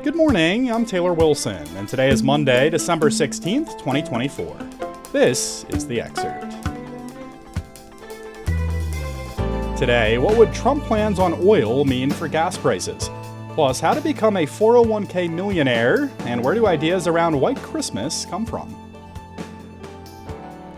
Good morning, I'm Taylor Wilson, and today is Monday, December 16th, 2024. This is The Excerpt. Today, what would Trump plans on oil mean for gas prices? Plus, how to become a 401k millionaire, and where do ideas around White Christmas come from?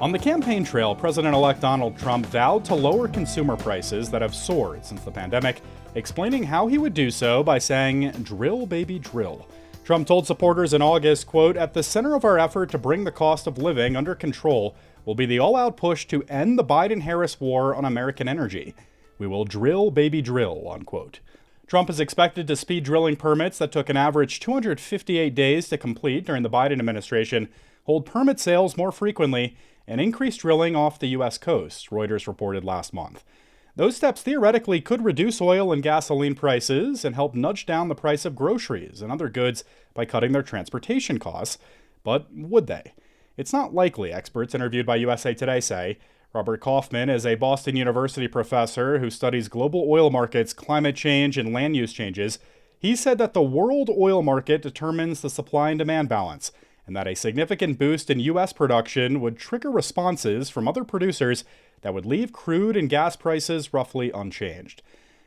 On the campaign trail, President-elect Donald Trump vowed to lower consumer prices that have soared since the pandemic, explaining how he would do so by saying, "Drill, baby, drill." Trump told supporters in August, quote, "At the center of our effort to bring the cost of living under control will be the all-out push to end the Biden-Harris war on American energy. We will drill, baby, drill," unquote. Trump is expected to speed drilling permits that took an average 258 days to complete during the Biden administration, hold permit sales more frequently, and increase drilling off the U.S. coast, Reuters reported last month. Those steps theoretically could reduce oil and gasoline prices and help nudge down the price of groceries and other goods by cutting their transportation costs. But would they? It's not likely, experts interviewed by USA Today say. Robert Kaufman is a Boston University professor who studies global oil markets, climate change, and land use changes. He said that the world oil market determines the supply and demand balance, and that a significant boost in U.S. production would trigger responses from other producers that would leave crude and gas prices roughly unchanged.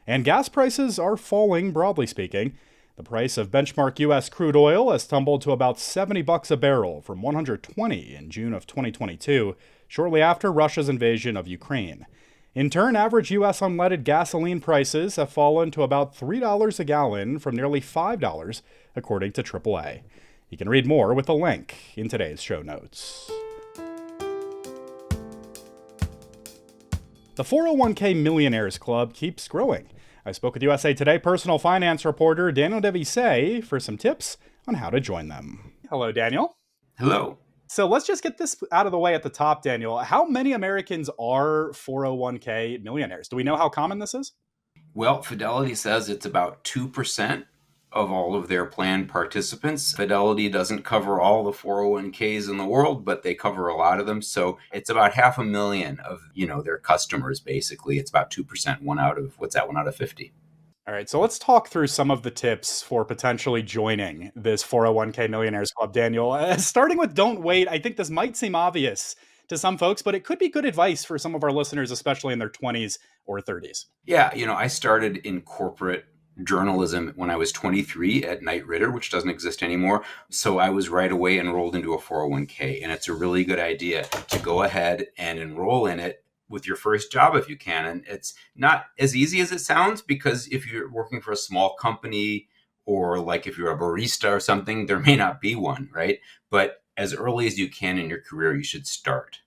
And gas prices are falling, broadly speaking. The price of benchmark U.S. crude oil has tumbled to about $70 a barrel from $120 in June of 2022, shortly after Russia's invasion of Ukraine. In turn, average U.S. unleaded gasoline prices have fallen to about $3 a gallon from nearly $5, according to AAA. You can read more with a link in today's show notes. The 401k Millionaires Club keeps growing. I spoke with USA Today personal finance reporter Daniel Devisay for some tips on how to join them. Hello, Daniel. Hello. So let's just get this out of the way at the top, Daniel. How many Americans are 401k millionaires? Do we know how common this is? Well, Fidelity says it's about 2% of all of their plan participants. Fidelity doesn't cover all the 401ks in the world, but they cover a lot of them. So it's about 500,000 of, their customers, basically. It's about 2%, one out of 50. All right, so let's talk through some of the tips for potentially joining this 401k Millionaires Club, Daniel. Starting with don't wait. I think this might seem obvious to some folks, but it could be good advice for some of our listeners, especially in their 20s or 30s. Yeah, I started in corporate journalism when I was 23 at Knight Ridder, which doesn't exist anymore. So I was right away enrolled into a 401k, and it's a really good idea to go ahead and enroll in it with your first job if you can. And it's not as easy as it sounds, because if you're working for a small company or like if you're a barista or something, there may not be one, right? But as early as you can in your career, you should start.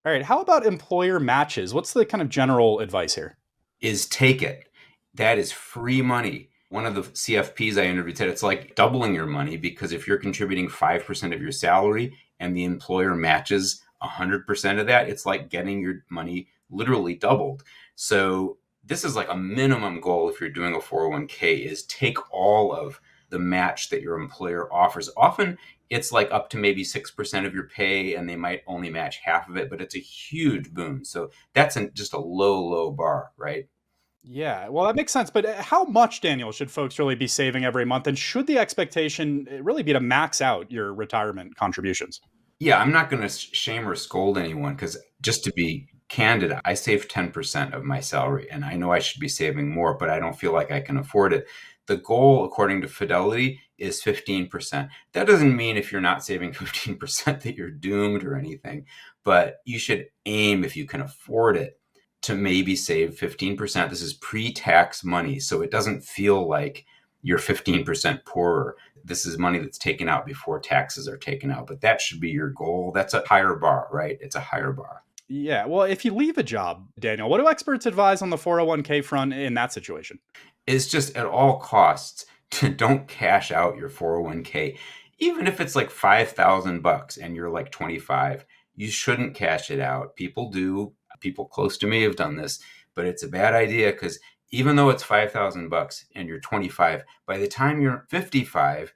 All right, how about employer matches? What's the kind of general advice here? Is take it. That is free money. One of the CFPs I interviewed said it's like doubling your money, because if you're contributing 5% of your salary and the employer matches 100% of that, it's like getting your money literally doubled. So this is like a minimum goal if you're doing a 401k, is take all of the match that your employer offers. Often it's like up to maybe 6% of your pay, and they might only match half of it, but it's a huge boon. So that's just a low bar, right? Yeah, well, that makes sense. But how much, Daniel, should folks really be saving every month? And should the expectation really be to max out your retirement contributions? Yeah, I'm not going to shame or scold anyone, because just to be candid, I save 10% of my salary, and I know I should be saving more, but I don't feel like I can afford it. The goal, according to Fidelity, is 15%. That doesn't mean if you're not saving 15% that you're doomed or anything, but you should aim, if you can afford it, to maybe save 15%. This is pre-tax money, so it doesn't feel like you're 15% poorer. This is money that's taken out before taxes are taken out, but that should be your goal. That's a higher bar, right? It's a higher bar. Yeah, well, if you leave a job, Daniel, what do experts advise on the 401k front in that situation? It's just at all costs, don't cash out your 401k. Even if it's like $5,000 and you're like 25, you shouldn't cash it out. People do. People close to me have done this, but it's a bad idea, because even though it's $5,000 and you're 25, by the time you're 55,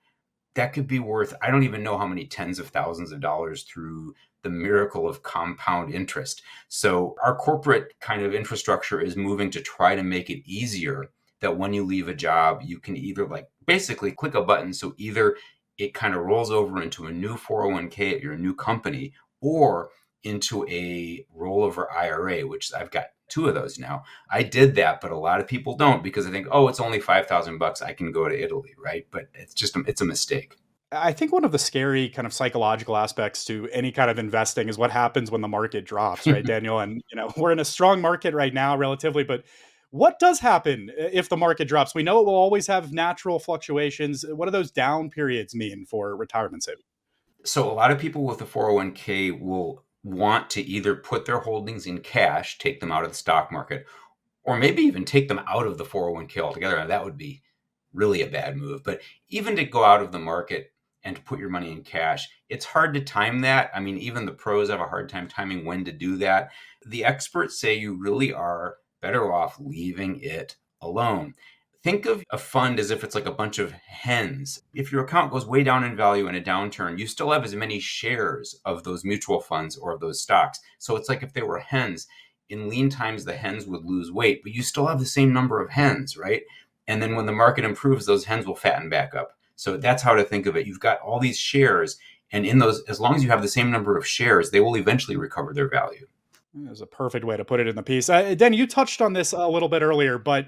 that could be worth, I don't even know how many tens of thousands of dollars through the miracle of compound interest. So our corporate kind of infrastructure is moving to try to make it easier that when you leave a job, you can either like basically click a button. So either it kind of rolls over into a new 401k at your new company or into a rollover IRA, which I've got two of those now. I did that, but a lot of people don't because they think, oh, it's only 5,000 bucks. I can go to Italy, right? But it's a mistake. I think one of the scary kind of psychological aspects to any kind of investing is what happens when the market drops, right, Daniel? And we're in a strong market right now, relatively, but what does happen if the market drops? We know it will always have natural fluctuations. What do those down periods mean for retirement savings? So a lot of people with a 401k will want to either put their holdings in cash, take them out of the stock market, or maybe even take them out of the 401k altogether. Now, that would be really a bad move. But even to go out of the market and to put your money in cash, it's hard to time that. I mean, even the pros have a hard time timing when to do that. The experts say you really are better off leaving it alone. Think of a fund as if it's like a bunch of hens. If your account goes way down in value in a downturn, you still have as many shares of those mutual funds or of those stocks. So it's like if they were hens, in lean times, the hens would lose weight, but you still have the same number of hens, right? And then when the market improves, those hens will fatten back up. So that's how to think of it. You've got all these shares, and in those, as long as you have the same number of shares, they will eventually recover their value. There's a perfect way to put it in the piece. Dan, you touched on this a little bit earlier, but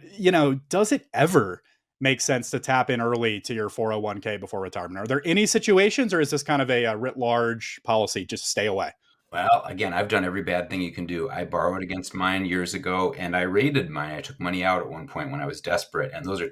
does it ever make sense to tap in early to your 401k before retirement? Are there any situations, or is this kind of a writ large policy? Just stay away. Well, again, I've done every bad thing you can do. I borrowed against mine years ago and I raided mine. I took money out at one point when I was desperate. And those are,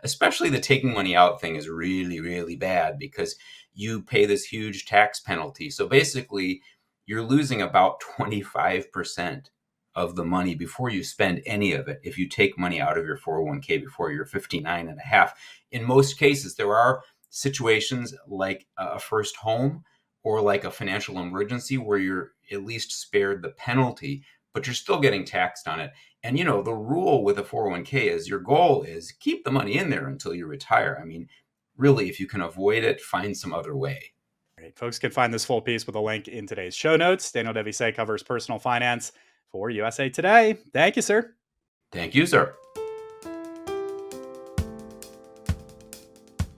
especially the taking money out thing is really, really bad because you pay this huge tax penalty. So basically, you're losing about 25% of the money before you spend any of it if you take money out of your 401k before you're 59 and a half. In most cases, there are situations like a first home or like a financial emergency where you're at least spared the penalty, but you're still getting taxed on it. And the rule with a 401k is your goal is keep the money in there until you retire. I mean, really, if you can avoid it, find some other way. Great. Folks can find this full piece with a link in today's show notes. Daniel Devisay covers personal finance for USA Today. Thank you, sir. Thank you, sir.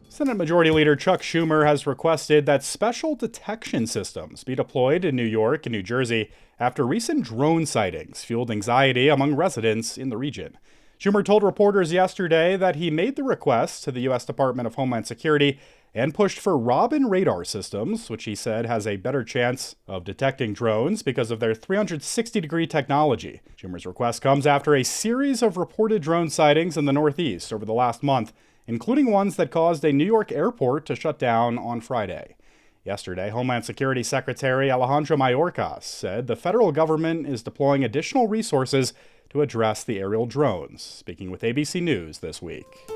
Senate Majority Leader Chuck Schumer has requested that special detection systems be deployed in New York and New Jersey after recent drone sightings fueled anxiety among residents in the region. Schumer told reporters yesterday that he made the request to the U.S. Department of Homeland Security and pushed for Robin radar systems, which he said has a better chance of detecting drones because of their 360-degree technology. Schumer's request comes after a series of reported drone sightings in the Northeast over the last month, including ones that caused a New York airport to shut down on Friday. Yesterday, Homeland Security Secretary Alejandro Mayorkas said the federal government is deploying additional resources to address the aerial drones, speaking with ABC News this week.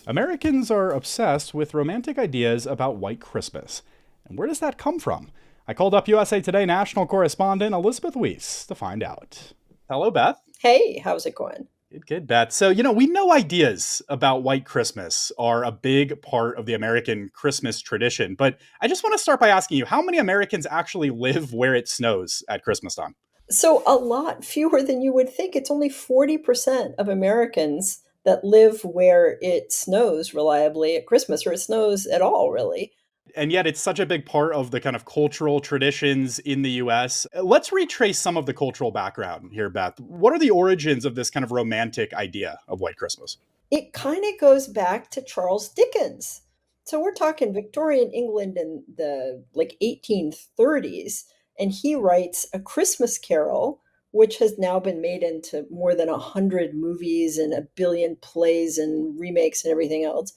Americans are obsessed with romantic ideas about White Christmas. And where does that come from? I called up USA Today national correspondent Elizabeth Weiss to find out. Hello, Beth. Hey, how's it going? Good, Beth. So, we know ideas about White Christmas are a big part of the American Christmas tradition, but I just want to start by asking you, how many Americans actually live where it snows at Christmas time? So, a lot fewer than you would think. It's only 40% of Americans that live where it snows reliably at Christmas, or it snows at all, really. And yet it's such a big part of the kind of cultural traditions in the US. Let's retrace some of the cultural background here, Beth. What are the origins of this kind of romantic idea of White Christmas? It kind of goes back to Charles Dickens. So we're talking Victorian England in the 1830s, and he writes A Christmas Carol, which has now been made into more than 100 movies and a billion plays and remakes and everything else.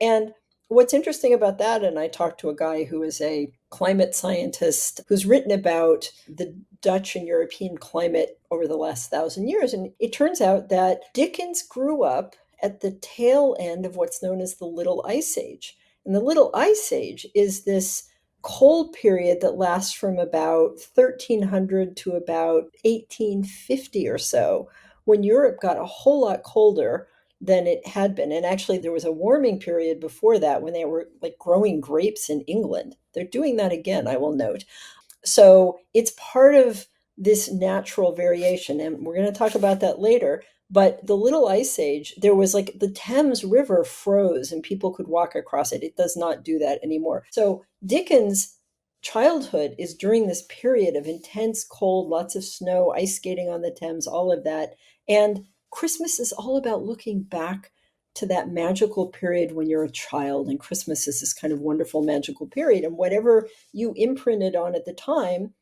And what's interesting about that, and I talked to a guy who is a climate scientist who's written about the Dutch and European climate over the last 1,000 years. And it turns out that Dickens grew up at the tail end of what's known as the Little Ice Age. And the Little Ice Age is this cold period that lasts from about 1300 to about 1850 or so, when Europe got a whole lot colder than it had been. And actually, there was a warming period before that when they were growing grapes in England. They're doing that again, I will note. So it's part of this natural variation. And we're going to talk about that later. But the Little Ice Age, there was like the Thames River froze and people could walk across it. It does not do that anymore. So Dickens' childhood is during this period of intense cold, lots of snow, ice skating on the Thames, all of that. And Christmas is all about looking back to that magical period when you're a child. And Christmas is this kind of wonderful, magical period. And whatever you imprinted on at the time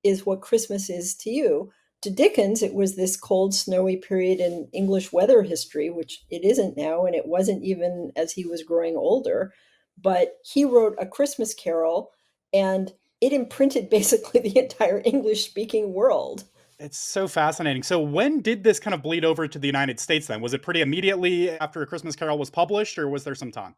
is what Christmas is to you. To Dickens, it was this cold, snowy period in English weather history, which it isn't now, and it wasn't even as he was growing older. But he wrote A Christmas Carol, and it imprinted basically the entire English speaking world. It's so fascinating. So when did this kind of bleed over to the United States then? Was it pretty immediately after A Christmas Carol was published, or was there some time?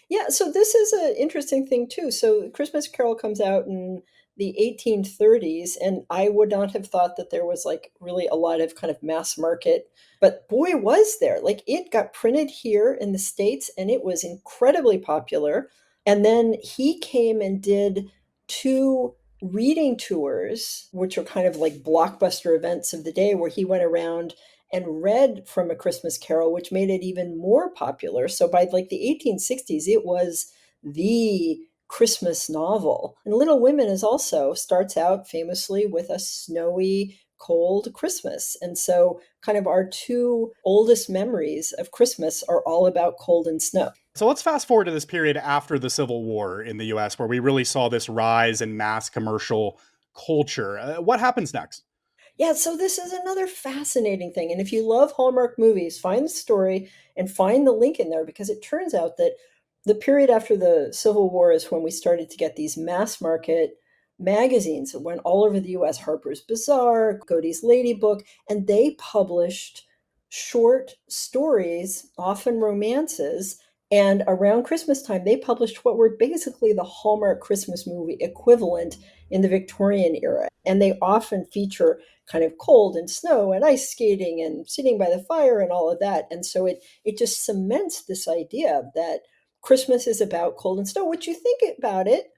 Yeah, so this is an interesting thing too. So Christmas Carol comes out in the 1830s, and I would not have thought that there was like really a lot of kind of mass market, but boy, was there. Like it got printed here in the States and it was incredibly popular. And then he came and did two reading tours, which are kind of like blockbuster events of the day, where he went around and read from A Christmas Carol, which made it even more popular. So by like the 1860s, it was the Christmas novel. And Little Women is also starts out famously with a snowy, cold Christmas. And so kind of our two oldest memories of Christmas are all about cold and snow. So let's fast forward to this period after the Civil War in the US, where we really saw this rise in mass commercial culture. What happens next? Yeah, so this is another fascinating thing. And if you love Hallmark movies, find the story and find the link in there, because it turns out that the period after the Civil War is when we started to get these mass market magazines that went all over the US, Harper's Bazaar, Godey's Lady Book, and they published short stories, often romances. And around Christmas time, they published what were basically the Hallmark Christmas movie equivalent in the Victorian era. And they often feature kind of cold and snow and ice skating and sitting by the fire and all of that. And so it just cements this idea that Christmas is about cold and snow, which you think about it,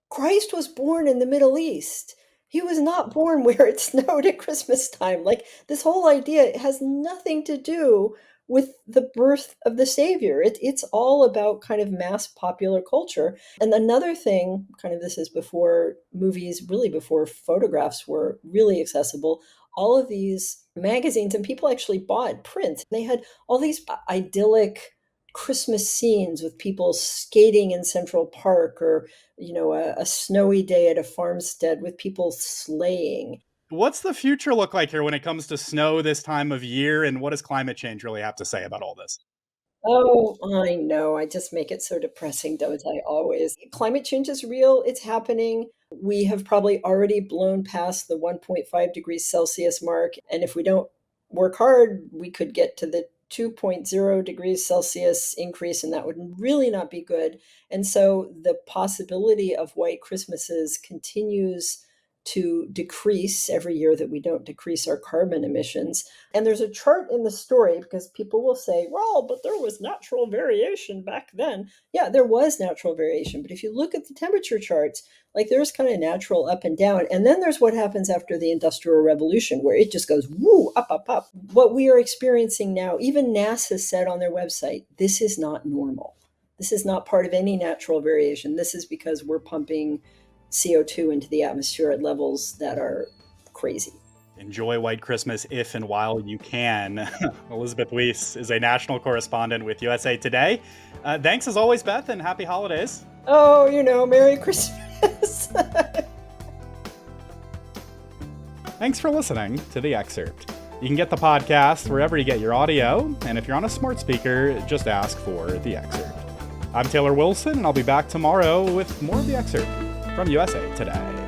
Christ was born in the Middle East. He was not born where it snowed at Christmas time. Like this whole idea has nothing to do with the birth of the Savior. It's all about kind of mass popular culture. And another thing, kind of this is before movies, really before photographs were really accessible, all of these magazines, and people actually bought print. They had all these idyllic Christmas scenes with people skating in Central Park, or a snowy day at a farmstead with people sleighing. What's the future look like here when it comes to snow this time of year? And what does climate change really have to say about all this? Oh, I know. I just make it so depressing, don't I, always? Climate change is real. It's happening. We have probably already blown past the 1.5 degrees Celsius mark. And if we don't work hard, we could get to the 2.0 degrees Celsius increase, and that would really not be good. And so the possibility of white Christmases continues to decrease every year that we don't decrease our carbon emissions. And there's a chart in the story, because people will say, well, but there was natural variation back then. Yeah, there was natural variation. But if you look at the temperature charts, like there's kind of natural up and down. And then there's what happens after the Industrial Revolution, where it just goes woo, up, up, up. What we are experiencing now, even NASA said on their website, this is not normal. This is not part of any natural variation. This is because we're pumping CO2 into the atmosphere at levels that are crazy. Enjoy White Christmas if and while you can. Elizabeth Weiss is a national correspondent with USA Today. Thanks as always, Beth, and happy holidays. Oh, Merry Christmas. Thanks for listening to The Excerpt. You can get the podcast wherever you get your audio, and if you're on a smart speaker, just ask for The Excerpt. I'm Taylor Wilson, and I'll be back tomorrow with more of The Excerpt from USA Today.